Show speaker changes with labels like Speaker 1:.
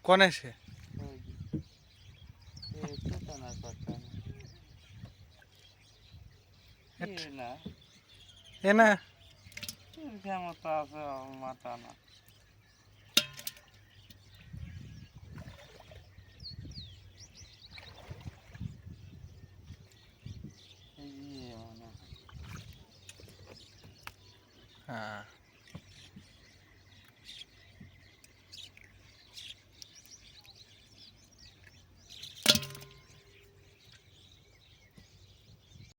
Speaker 1: কোনে সে এ না
Speaker 2: ক্ষমতা আছে মাথা না
Speaker 1: হ্যাঁ